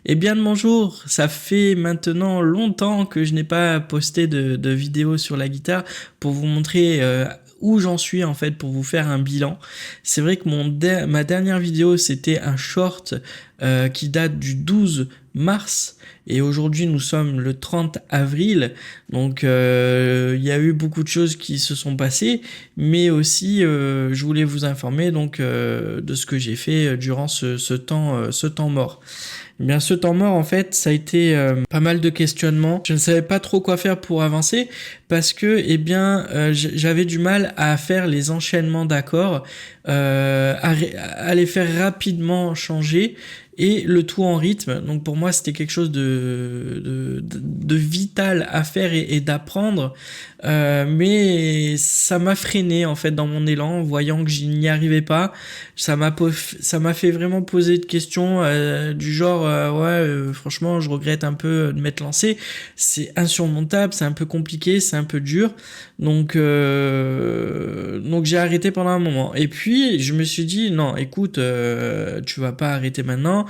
Eh bien, bonjour, ça fait maintenant longtemps que je n'ai pas posté de vidéo sur la guitare pour vous montrer où j'en suis en fait, pour vous faire un bilan. C'est vrai que ma dernière vidéo c'était un short qui date du 12 mars et aujourd'hui nous sommes le 30 avril. Donc il y a eu beaucoup de choses qui se sont passées, mais aussi je voulais vous informer donc de ce que j'ai fait durant ce temps mort. Eh bien, ce temps mort, en fait, ça a été pas mal de questionnements. Je ne savais pas trop quoi faire pour avancer parce que, j'avais du mal à faire les enchaînements d'accords, à les faire rapidement changer et le tout en rythme. Donc pour moi, c'était quelque chose de vital à faire et d'apprendre. Mais ça m'a freiné en fait dans mon élan, voyant que je n'y arrivais pas. Ça m'a fait vraiment poser de questions du genre franchement je regrette un peu de m'être lancé, c'est insurmontable, c'est un peu compliqué, c'est un peu dur, donc j'ai arrêté pendant un moment et puis je me suis dit non écoute, tu vas pas arrêter maintenant,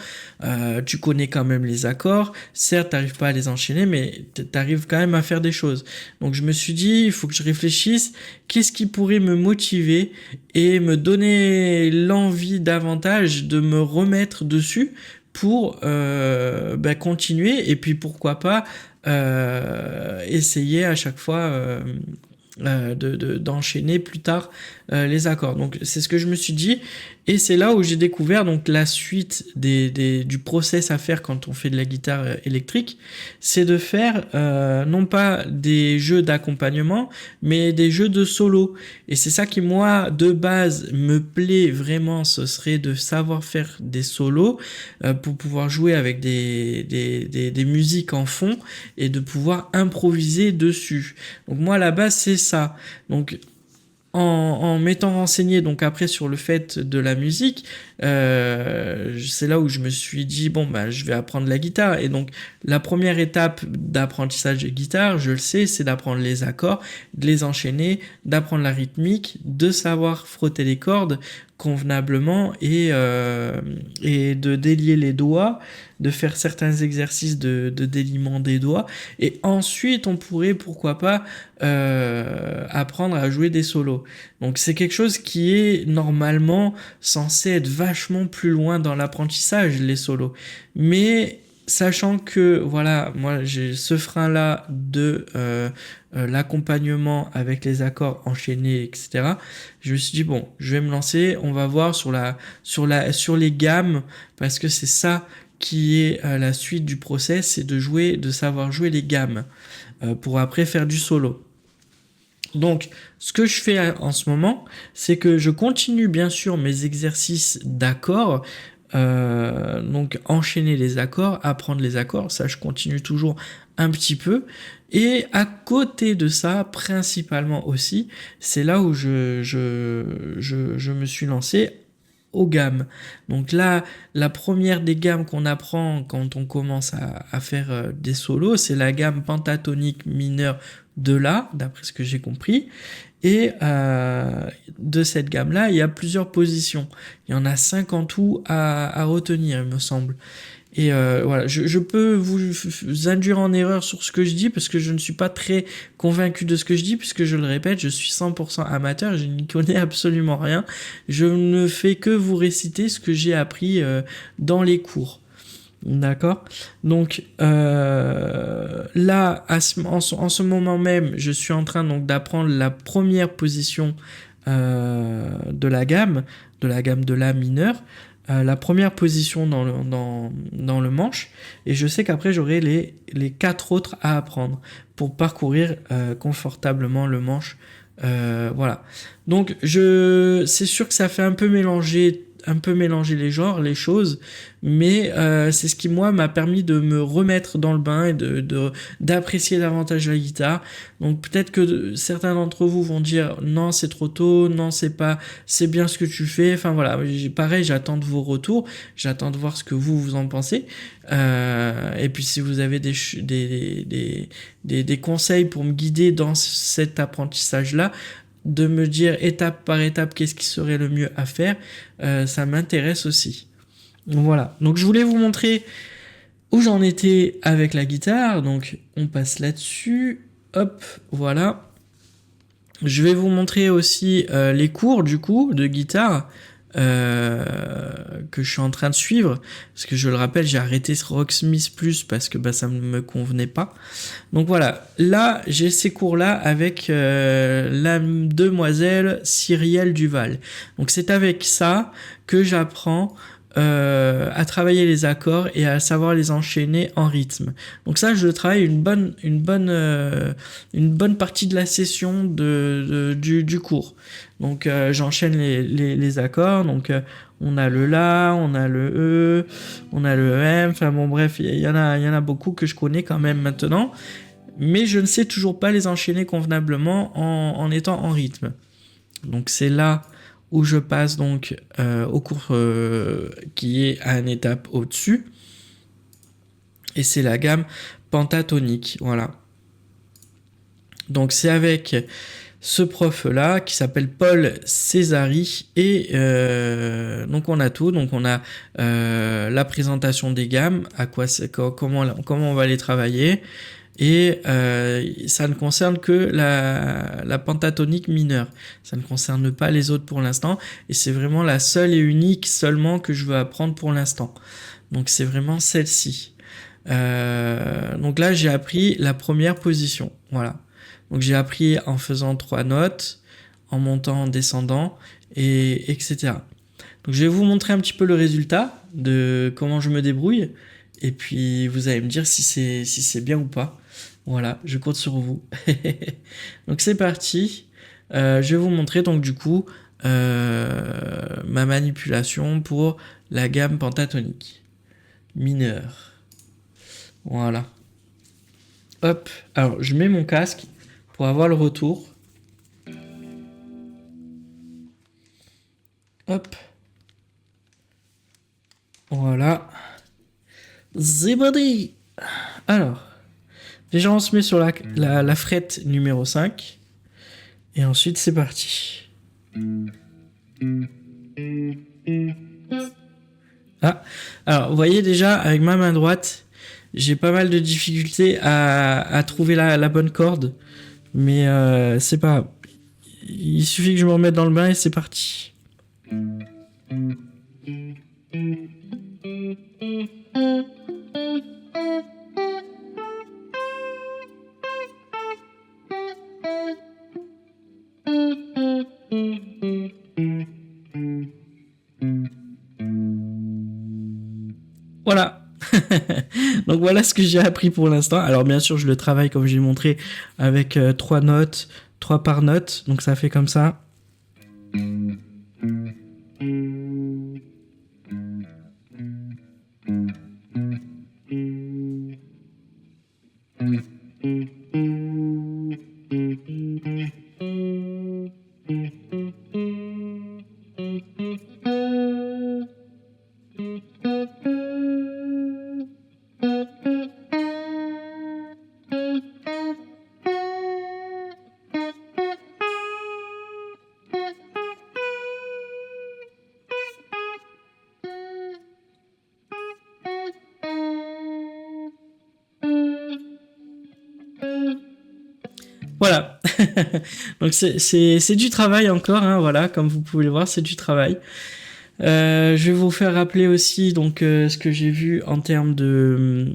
tu connais quand même les accords, certes t'arrives pas à les enchaîner mais t'arrives quand même à faire des choses. Donc je me suis dit il faut que je réfléchisse, qu'est-ce qui pourrait me motiver et me donner l'envie davantage de me remettre dessus pour continuer et puis pourquoi pas essayer à chaque fois d'enchaîner plus tard les accords. Donc c'est ce que je me suis dit et c'est là où j'ai découvert donc la suite du process à faire quand on fait de la guitare électrique, c'est de faire non pas des jeux d'accompagnement mais des jeux de solo. Et c'est ça qui moi de base me plaît vraiment, ce serait de savoir faire des solos pour pouvoir jouer avec des musiques en fond et de pouvoir improviser dessus. Donc moi à la base c'est ça. Donc en m'étant renseigné donc après sur le fait de la musique, c'est là où je me suis dit bon bah je vais apprendre la guitare. Et donc la première étape d'apprentissage de guitare, je le sais, c'est d'apprendre les accords, de les enchaîner, d'apprendre la rythmique, de savoir frotter les cordes convenablement et de délier les doigts, de faire certains exercices de déliement des doigts, et ensuite on pourrait pourquoi pas apprendre à jouer des solos. Donc c'est quelque chose qui est normalement censé être vachement plus loin dans l'apprentissage, les solos. Mais sachant que voilà, moi j'ai ce frein là de l'accompagnement avec les accords enchaînés, etc. Je me suis dit bon, je vais me lancer, on va voir sur les gammes, parce que c'est ça qui est la suite du process, c'est de savoir jouer les gammes pour après faire du solo. Donc, ce que je fais en ce moment, c'est que je continue bien sûr mes exercices d'accords, donc enchaîner les accords, apprendre les accords, ça je continue toujours un petit peu. Et à côté de ça, principalement aussi, c'est là où je me suis lancé aux gammes. Donc là, la première des gammes qu'on apprend quand on commence à faire des solos, c'est la gamme pentatonique mineure de La, d'après ce que j'ai compris. Et de cette gamme-là, il y a plusieurs positions. Il y en a 5 en tout à retenir, il me semble. Et voilà, je peux vous induire en erreur sur ce que je dis parce que je ne suis pas très convaincu de ce que je dis, puisque je le répète, je suis 100% amateur, je n'y connais absolument rien. Je ne fais que vous réciter ce que j'ai appris dans les cours. D'accord. Donc là, en ce moment même, je suis en train donc d'apprendre la première position de la gamme de La mineur. La première position dans le manche, et je sais qu'après j'aurai les 4 autres à apprendre pour parcourir confortablement le manche. Voilà. Donc c'est sûr que ça fait un peu mélanger les genres, les choses, mais c'est ce qui moi m'a permis de me remettre dans le bain et d'apprécier davantage la guitare. Donc peut-être que certains d'entre vous vont dire non c'est trop tôt, non c'est bien ce que tu fais. Enfin voilà, pareil, j'attends de vos retours, j'attends de voir ce que vous en pensez. Et puis si vous avez des conseils pour me guider dans cet apprentissage là, de me dire étape par étape qu'est-ce qui serait le mieux à faire, ça m'intéresse aussi. Voilà, donc je voulais vous montrer où j'en étais avec la guitare, donc on passe là-dessus. Hop, voilà. Je vais vous montrer aussi les cours du coup de guitare que je suis en train de suivre, parce que je le rappelle, j'ai arrêté ce Rocksmith Plus parce que ça ne me convenait pas. Donc voilà, là j'ai ces cours-là avec la demoiselle Cyrielle Duval. Donc c'est avec ça que j'apprends à travailler les accords et à savoir les enchaîner en rythme. Donc ça, je travaille une bonne partie de la session du cours. Donc j'enchaîne les accords. Donc on a le La, on a le E, on a le M. Enfin bon bref, il y en a beaucoup que je connais quand même maintenant. Mais je ne sais toujours pas les enchaîner convenablement en étant en rythme. Donc c'est là où je passe donc au cours qui est à une étape au-dessus. Et c'est la gamme pentatonique, voilà. Donc c'est avec ce prof-là qui s'appelle Paul Césari. Et donc on a tout. Donc on a la présentation des gammes, comment on va les travailler. Et ça ne concerne que la pentatonique mineure. Ça ne concerne pas les autres pour l'instant. Et c'est vraiment la seule et unique seulement que je veux apprendre pour l'instant. Donc c'est vraiment celle-ci. Donc là j'ai appris la première position. Voilà. Donc j'ai appris en faisant 3 notes, en montant, en descendant, et etc. Donc je vais vous montrer un petit peu le résultat de comment je me débrouille. Et puis vous allez me dire si c'est bien ou pas. Voilà, je compte sur vous. Donc c'est parti. Je vais vous montrer donc du coup ma manipulation pour la gamme pentatonique mineure. Voilà. Hop. Alors je mets mon casque pour avoir le retour. Hop. Voilà. Zibadi. Alors. Déjà, on se met sur la frette numéro 5. Et ensuite, c'est parti. Ah, alors, vous voyez déjà, avec ma main droite, j'ai pas mal de difficultés à trouver la bonne corde. Mais c'est pas... Il suffit que je me remette dans le bain et c'est parti. Voilà. Donc voilà ce que j'ai appris pour l'instant. Alors bien sûr, je le travaille comme j'ai montré avec 3 notes, 3 par note. Donc ça fait comme ça. Voilà. Donc c'est du travail encore, hein, voilà, comme vous pouvez le voir, c'est du travail. Je vais vous faire rappeler aussi donc ce que j'ai vu en termes de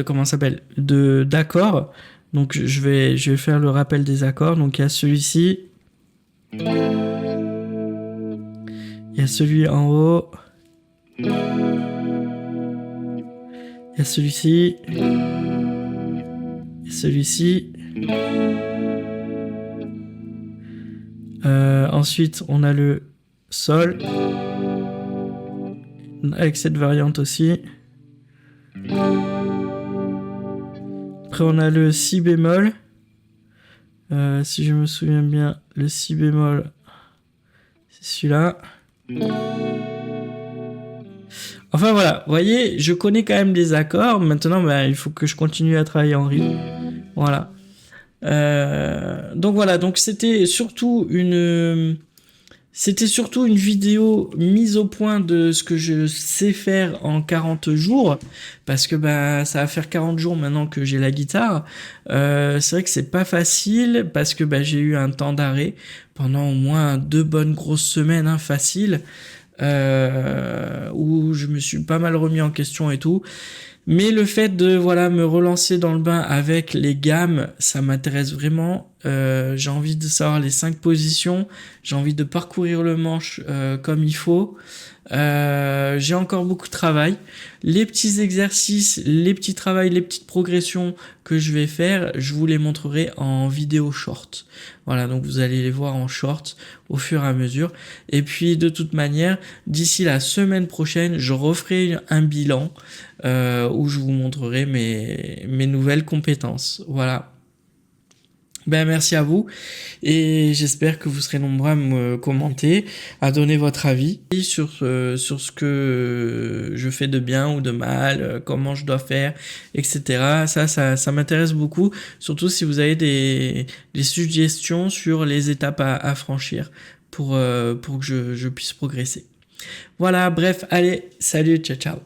comment ça s'appelle, d'accords. Donc je vais faire le rappel des accords. Donc il y a celui-ci, il y a celui en haut, il y a celui-ci, il y a celui-ci. Ensuite, on a le sol avec cette variante aussi. Après, on a le si bémol. Si je me souviens bien, le si bémol, c'est celui-là. Enfin voilà, vous voyez, je connais quand même les accords. Maintenant, il faut que je continue à travailler en rythme. Voilà. Donc voilà, donc c'était surtout C'était surtout une vidéo mise au point de ce que je sais faire en 40 jours, parce que bah ça va faire 40 jours maintenant que j'ai la guitare. C'est vrai que c'est pas facile, parce que bah j'ai eu un temps d'arrêt pendant au moins 2 bonnes grosses semaines, hein, facile, où je me suis pas mal remis en question et tout. Mais le fait de voilà me relancer dans le bain avec les gammes, ça m'intéresse vraiment. J'ai envie de savoir les 5 positions. J'ai envie de parcourir le manche comme il faut. J'ai encore beaucoup de travail. Les petits exercices, les petits travails, les petites progressions que je vais faire, je vous les montrerai en vidéo short. Voilà, donc vous allez les voir en short au fur et à mesure. Et puis de toute manière, d'ici la semaine prochaine, je referai un bilan où je vous montrerai mes nouvelles compétences. Voilà. Ben merci à vous et j'espère que vous serez nombreux à me commenter, à donner votre avis sur ce que je fais de bien ou de mal, comment je dois faire, etc. Ça m'intéresse beaucoup, surtout si vous avez des suggestions sur les étapes à franchir pour que je puisse progresser. Voilà, bref, allez, salut, ciao, ciao.